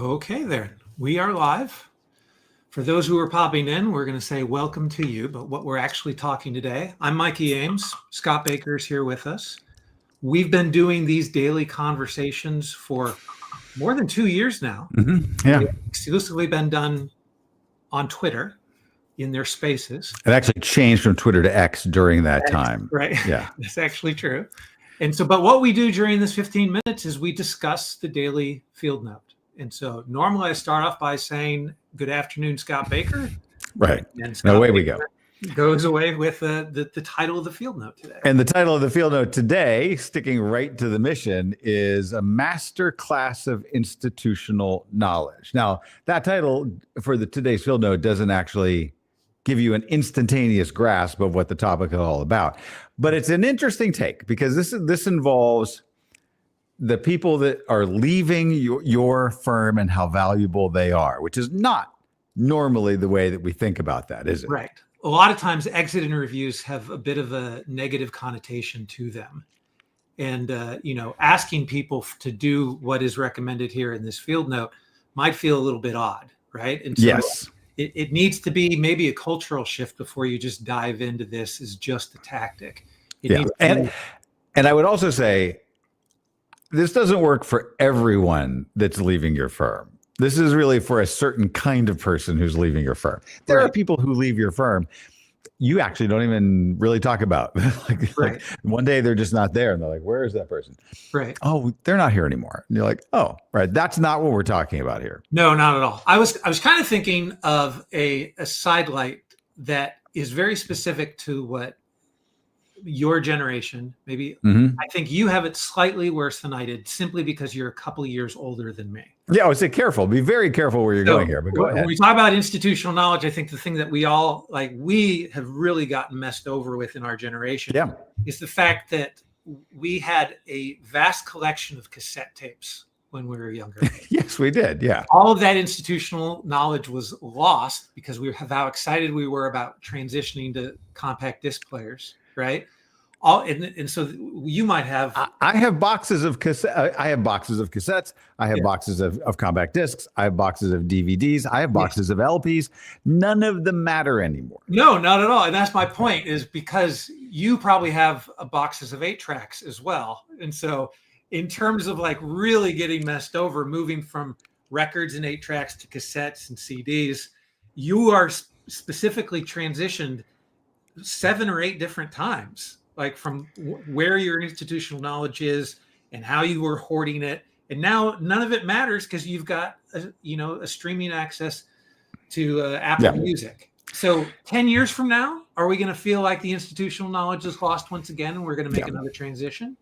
Okay, there. We are live. For those who are popping in, we're going to say welcome to you. But what we're actually talking today, I'm Mikey Ames. Scott Baker is here with us. We've been doing these daily conversations for more than 2 years now. Yeah. They've exclusively been done on Twitter in their spaces. It actually changed from Twitter to X during that time. Right. Yeah. That's actually true. And so, but what we do during this 15 minutes is we discuss the daily field note. And so normally I start off by saying, good afternoon, Scott Baker. Right. And Scott away Baker we go. Goes away with the title of the field note today. And the title of the field note today, sticking right to the mission, is a master class of institutional knowledge. Now, that title for today's field note doesn't actually give you an instantaneous grasp of what the topic is all about. But it's an interesting take because this involves the people that are leaving your firm and how valuable they are, which is not normally the way that we think about that, is it? Right. A lot of times exit interviews have a bit of a negative connotation to them. And, asking people to do what is recommended here in this field note might feel a little bit odd, right? And so yes. It needs to be maybe a cultural shift before you just dive into this as just a tactic. And I would also say, this doesn't work for everyone that's leaving your firm. This is really for a certain kind of person who's leaving your firm. There are people who leave your firm you actually don't even really talk about. like one day they're just not there and they're like, where is that person? Right. Oh, they're not here anymore. And you're like, oh, right. That's not what we're talking about here. No, not at all. I was kind of thinking of a sidelight that is very specific to what your generation, maybe I think you have it slightly worse than I did, simply because you're a couple of years older than me. Yeah, I would say careful. Be very careful where you're going here. But go ahead. When we talk about institutional knowledge, I think the thing that we have really gotten messed over with in our generation is the fact that we had a vast collection of cassette tapes when we were younger. Yes, we did. Yeah. All of that institutional knowledge was lost because of how excited we were about transitioning to compact disc players. Right. And so you might have. I have boxes of cassette. I have boxes of cassettes. I have boxes of compact discs. I have boxes of DVDs. I have boxes of LPs. None of them matter anymore. No, not at all. And that's my point, is because you probably have boxes of 8-tracks as well. And so in terms of like really getting messed over, moving from records and 8-tracks to cassettes and CDs, you are specifically transitioned 7 or 8 different times, like from where your institutional knowledge is and how you were hoarding it. And now none of it matters because you've got a streaming access to Apple Music. So 10 years from now, are we going to feel like the institutional knowledge is lost once again and we're going to make another transition?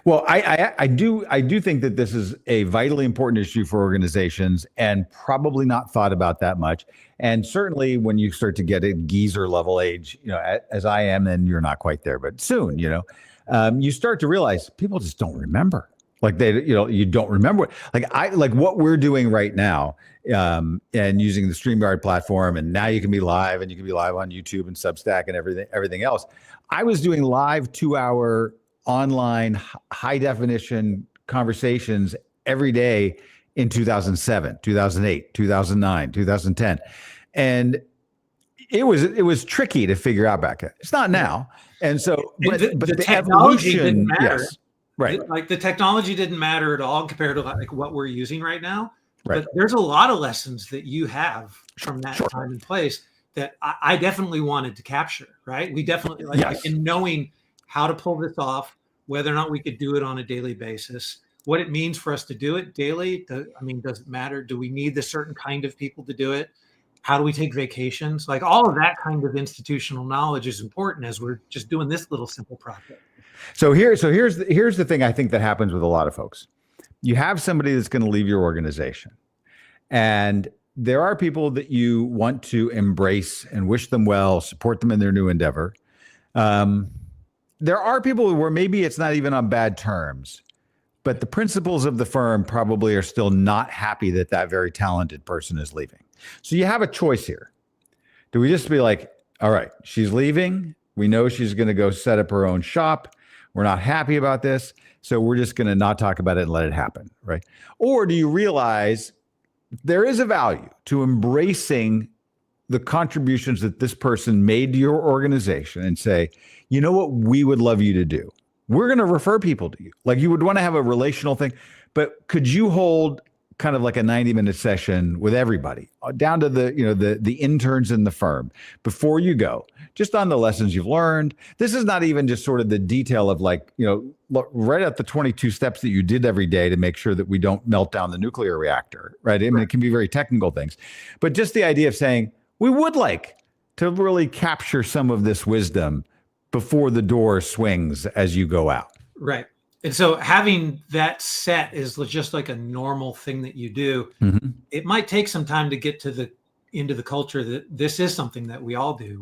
Well, I do think that this is a vitally important issue for organizations and probably not thought about that much. And certainly when you start to get at geezer level age, as I am, and you're not quite there, but soon, you start to realize people just don't remember. Like you don't remember like what we're doing right now, and using the StreamYard platform, and now you can be live, and you can be live on YouTube and Substack and everything else. I was doing live 2-hour online high definition conversations every day in 2007, 2008, 2009, 2010. And it was tricky to figure out back then. It's not now. And so, but the technology didn't matter. Yes, right. Like the technology didn't matter at all compared to like what we're using right now. Right. But there's a lot of lessons that you have from that time and place that I definitely wanted to capture, right? We definitely like in knowing how to pull this off, whether or not we could do it on a daily basis, what it means for us to do it daily. Does it matter? Do we need the certain kind of people to do it? How do we take vacations? Like all of that kind of institutional knowledge is important as we're just doing this little simple project. So here's the thing I think that happens with a lot of folks. You have somebody that's going to leave your organization, and there are people that you want to embrace and wish them well, support them in their new endeavor. There are people where maybe it's not even on bad terms, but the principals of the firm probably are still not happy that that very talented person is leaving. So you have a choice here. Do we just be like, all right, she's leaving. We know she's going to go set up her own shop. We're not happy about this, so we're just going to not talk about it and let it happen, right? Or do you realize there is a value to embracing the contributions that this person made to your organization and say, you know what we would love you to do? We're going to refer people to you. Like, you would want to have a relational thing, but could you hold kind of like a 90-minute session with everybody down to the interns in the firm before you go, just on the lessons you've learned? This is not even just sort of the detail of like, look right at the 22 steps that you did every day to make sure that we don't melt down the nuclear reactor, right? I mean, it can be very technical things, but just the idea of saying, we would like to really capture some of this wisdom before the door swings as you go out. Right. And so having that set is just like a normal thing that you do. Mm-hmm. It might take some time to get into the culture that this is something that we all do.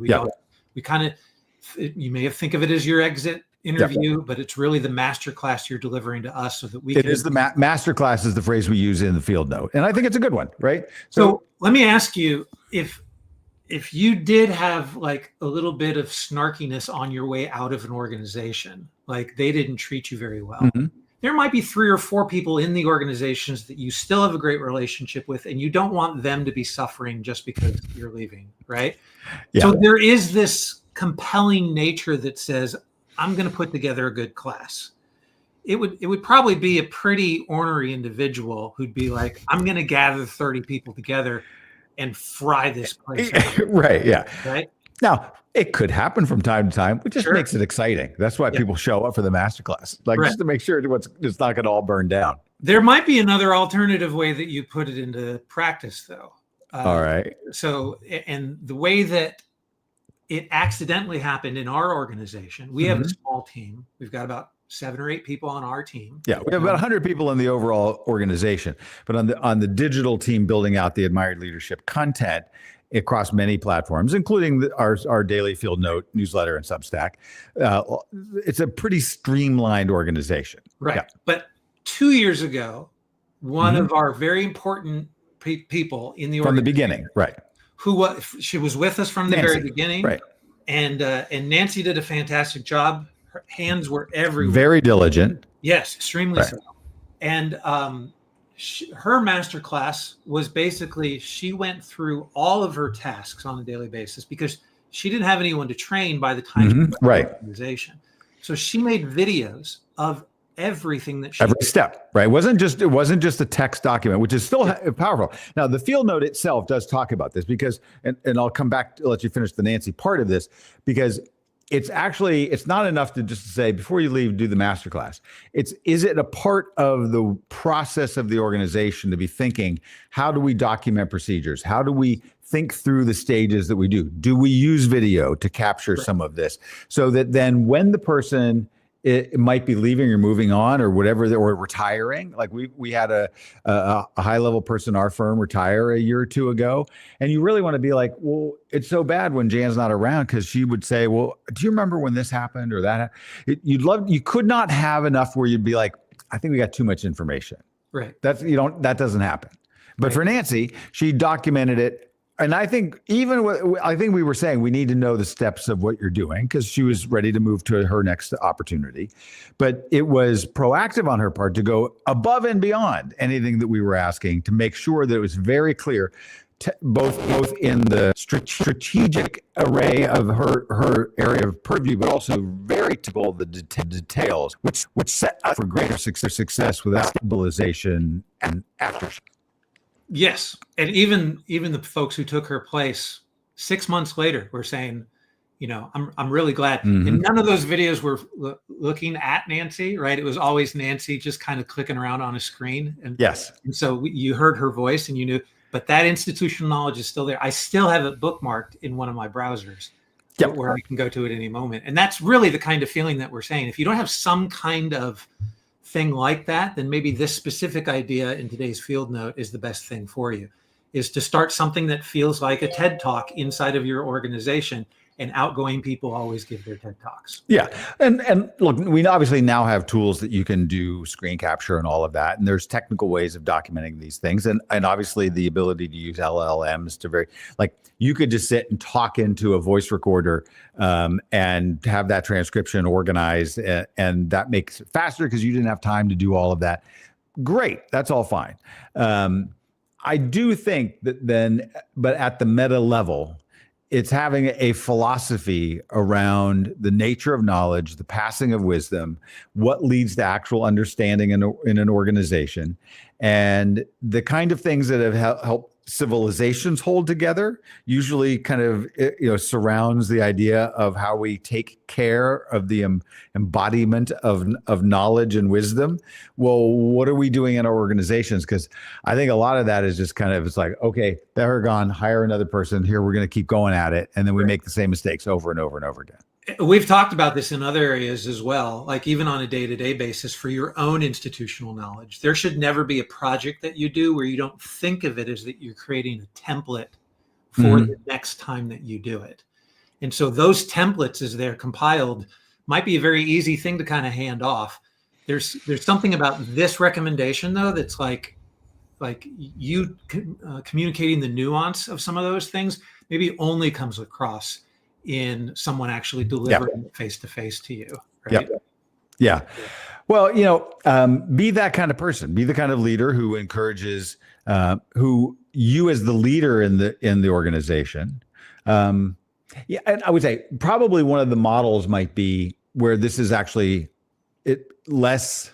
You may think of it as your exit interview, but it's really the master class you're delivering to us so that we It is the master class is the phrase we use in the field note. And I think it's a good one, right? So let me ask you, if you did have like a little bit of snarkiness on your way out of an organization, like they didn't treat you very well, mm-hmm. there might be 3 or 4 people in the organizations that you still have a great relationship with, and you don't want them to be suffering just because you're leaving, right? Yeah. So there is this compelling nature that says, I'm going to put together a good class. It would probably be a pretty ornery individual who'd be like, I'm going to gather 30 people together and fry this place out. Right. Yeah. Right. Now, it could happen from time to time, which just makes it exciting. That's why people show up for the masterclass, just to make sure it's not going to all burn down. There might be another alternative way that you put it into practice, though. All right. So, and the way that it accidentally happened in our organization, we have a small team. We've got about 7 or 8 people on our team. Yeah, we have about 100 people in the overall organization, but on the digital team building out the Admired Leadership content across many platforms, including our daily field note newsletter and Substack. It's a pretty streamlined organization. Right. Yeah. But 2 years ago, one of our very important people in the from the beginning, right? She was with us from the very beginning, right? And Nancy did a fantastic job. Her hands were everywhere. Very diligent. Yes, extremely so. And her master class was basically, she went through all of her tasks on a daily basis because she didn't have anyone to train by the time she was in the organization. So she made videos of everything that she every did. step, right? It wasn't just a text document, which is still powerful. Now, the field note itself does talk about this because, and I'll come back to let you finish the Nancy part of this, because it's not enough to just say, before you leave, do the masterclass. Is it a part of the process of the organization to be thinking, how do we document procedures? How do we think through the stages that we do? Do we use video to capture some of this so that then when the person it might be leaving or moving on or whatever, or retiring. Like we had a high level person in our firm retire a year or two ago. And you really want to be like, well, it's so bad when Jan's not around, because she would say, well, do you remember when this happened or that? You could not have enough where you'd be like, I think we got too much information. Right. That doesn't happen. But for Nancy, she documented it. And I think we were saying we need to know the steps of what you're doing, because she was ready to move to her next opportunity. But it was proactive on her part to go above and beyond anything that we were asking to make sure that it was very clear, both in the strategic array of her area of purview, but also very typical the details, which set up for greater success without stabilization and aftershock. Yes. And even the folks who took her place 6 months later were saying, I'm really glad. And none of those videos were looking at Nancy, right? It was always Nancy just kind of clicking around on a screen. And so you heard her voice and you knew, but that institutional knowledge is still there. I still have it bookmarked in one of my browsers where I can go to it any moment. And that's really the kind of feeling that we're saying. If you don't have some kind of thing like that, then maybe this specific idea in today's field note is the best thing for you, is to start something that feels like a TED Talk inside of your organization. And outgoing people always give their TED Talks. Yeah. And look, we obviously now have tools that you can do screen capture and all of that. And there's technical ways of documenting these things. And obviously the ability to use LLMs you could just sit and talk into a voice recorder and have that transcription organized. And that makes it faster because you didn't have time to do all of that. Great. That's all fine. I do think that then, but at the meta level, it's having a philosophy around the nature of knowledge, the passing of wisdom, what leads to actual understanding in an organization, and the kind of things that have helped civilizations hold together usually kind of surrounds the idea of how we take care of the embodiment of knowledge and wisdom. Well, what are we doing in our organizations? Because I think a lot of that is just kind of, it's like, okay, they're gone, hire another person here, we're going to keep going at it, and then we make the same mistakes over and over and over again. We've talked about this in other areas as well, like even on a day-to-day basis for your own institutional knowledge. There should never be a project that you do where you don't think of it as that you're creating a template for the next time that you do it. And so those templates, as they're compiled, might be a very easy thing to kind of hand off. There's something about this recommendation, though, that's like you communicating the nuance of some of those things maybe only comes across in someone actually delivering it face to face to you. Right? Yeah. Well, be that kind of person, be the kind of leader who encourages, who you as the leader in the organization. And I would say probably one of the models might be where this is actually less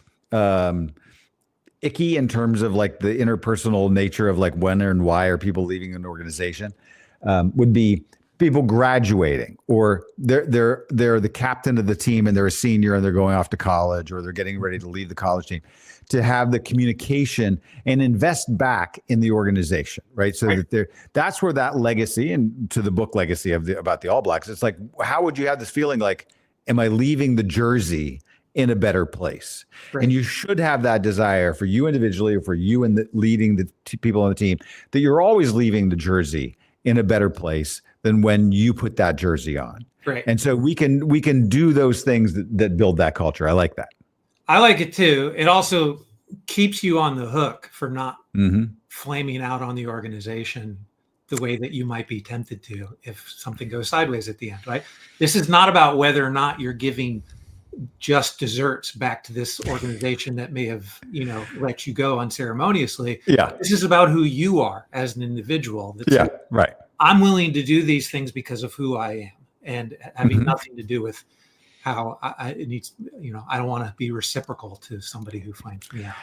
icky in terms of like the interpersonal nature of like when and why are people leaving an organization, would be people graduating, or they're the captain of the team and they're a senior and they're going off to college, or they're getting ready to leave the college team, to have the communication and invest back in the organization, right? So that that's where that legacy, and to the book legacy about the All Blacks, it's like, how would you have this feeling like, am I leaving the jersey in a better place? Right. And you should have that desire for you individually, or for you and leading the people on the team, that you're always leaving the jersey in a better place than when you put that jersey on. Right. And so we can do those things that build that culture. I like that. I like it too. It also keeps you on the hook for not flaming out on the organization the way that you might be tempted to if something goes sideways at the end, right? This is not about whether or not you're giving just desserts back to this organization that may have, let you go unceremoniously. Yeah. This is about who you are as an individual. Right. I'm willing to do these things because of who I am, and having nothing to do with how it needs, I don't want to be reciprocal to somebody who finds me out.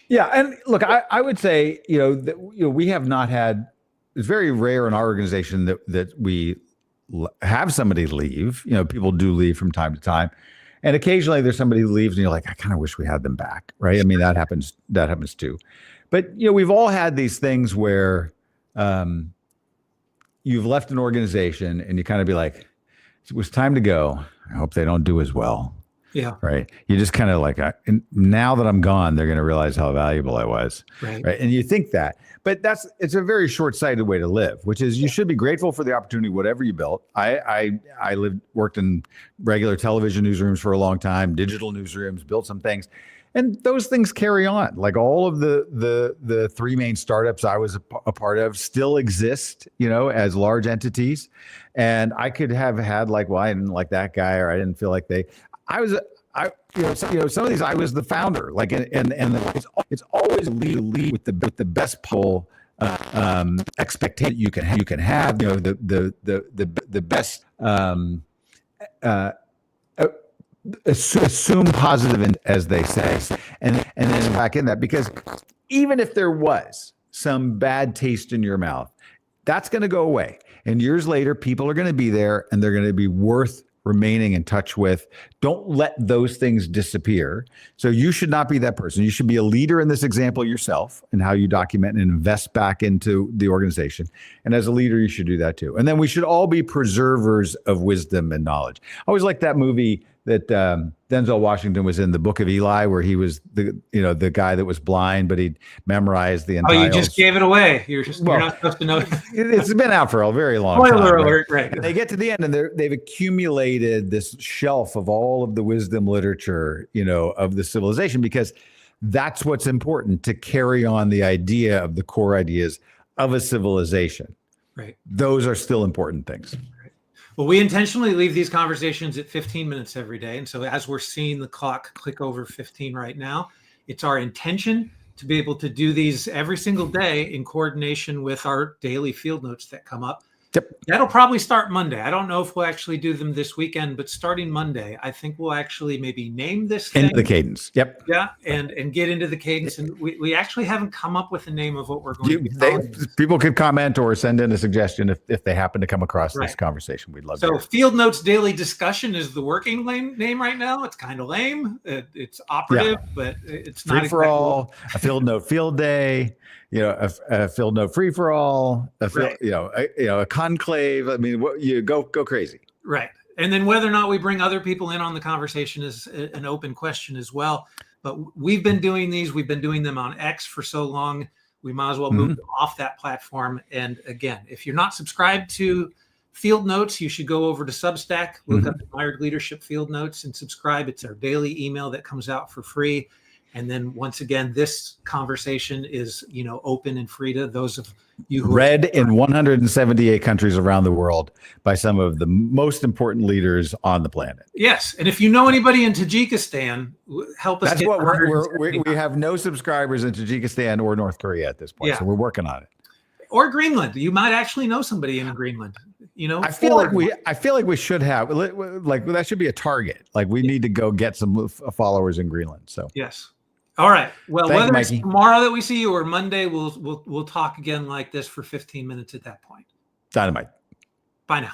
Yeah. And look, I would say, we have not had, it's very rare in our organization that we have somebody leave. People do leave from time to time. And occasionally there's somebody who leaves and you're like, I kind of wish we had them back. Right. I mean, that happens too. But, we've all had these things where, you've left an organization and you kind of be like, it was time to go. I hope they don't do as well. Yeah. Right. You just kind of like, now that I'm gone, they're going to realize how valuable I was. Right. And you think that, but it's a very short-sighted way to live, which is you should be grateful for the opportunity, whatever you built. I worked in regular television newsrooms for a long time, digital newsrooms, built some things. And those things carry on. Like all of the three main startups I was a part of still exist, as large entities. And I could have had like, well, I didn't like that guy, or I didn't feel like some of these I was the founder. Like, and it's always lead with the best possible expectation you can have. The best. Assume positive, as they say, and then back in that, because even if there was some bad taste in your mouth, that's going to go away. And years later, people are going to be there and they're going to be worth remaining in touch with. Don't let those things disappear. So you should not be that person. You should be a leader in this example yourself, and how you document and invest back into the organization. And as a leader, you should do that too. And then we should all be preservers of wisdom and knowledge. I always like that movie that Denzel Washington was in, The Book of Eli, where he was the guy that was blind, but he'd memorized the entire. Oh, you just gave it away. You're not supposed to know. It's been out for a very long time. Spoiler alert! Right. And they get to the end, and they've accumulated this shelf of all of the wisdom literature, of the civilization, because that's what's important, to carry on the idea of the core ideas of a civilization. Right. Those are still important things. Well, we intentionally leave these conversations at 15 minutes every day. And so as we're seeing the clock click over 15 right now, it's our intention to be able to do these every single day in coordination with our daily field notes that come up. Yep. That'll probably start Monday. I don't know if we'll actually do them this weekend, but starting Monday, I think we'll actually maybe name this thing. Into the cadence. Yep. Yeah, and get into the cadence. And we actually haven't come up with a name of what we're going to be calling this. People could comment or send in a suggestion if they happen to come across this Right. conversation. We'd love to. So Field Notes Daily Discussion is the working name right now. It's kind of lame. It's operative, but it's not Free for all, a field note field day, a field note free for all, Right. a conclave. I mean, you go crazy. Right. And then whether or not we bring other people in on the conversation is an open question as well. But we've been doing these. We've been doing them on X for so long. We might as well move them off that platform. And again, if you're not subscribed to Field Notes, you should go over to Substack, look up Admired Leadership Field Notes and subscribe. It's our daily email that comes out for free. And then once again, this conversation is, open and free to those of you who Read in 178 countries around the world by some of the most important leaders on the planet. Yes. And if you know anybody in Tajikistan, help us. That's get what we 170. have no subscribers in Tajikistan or North Korea at this point. Yeah. So we're working on it. Or Greenland. You might actually know somebody in Greenland. I feel like we should have that should be a target. Like we need to go get some followers in Greenland. So yes. All right. Well, Thank you, whether it's Mikey. tomorrow that we see you or Monday, we'll talk again like this for 15 minutes at that point. Dynamite. Bye now.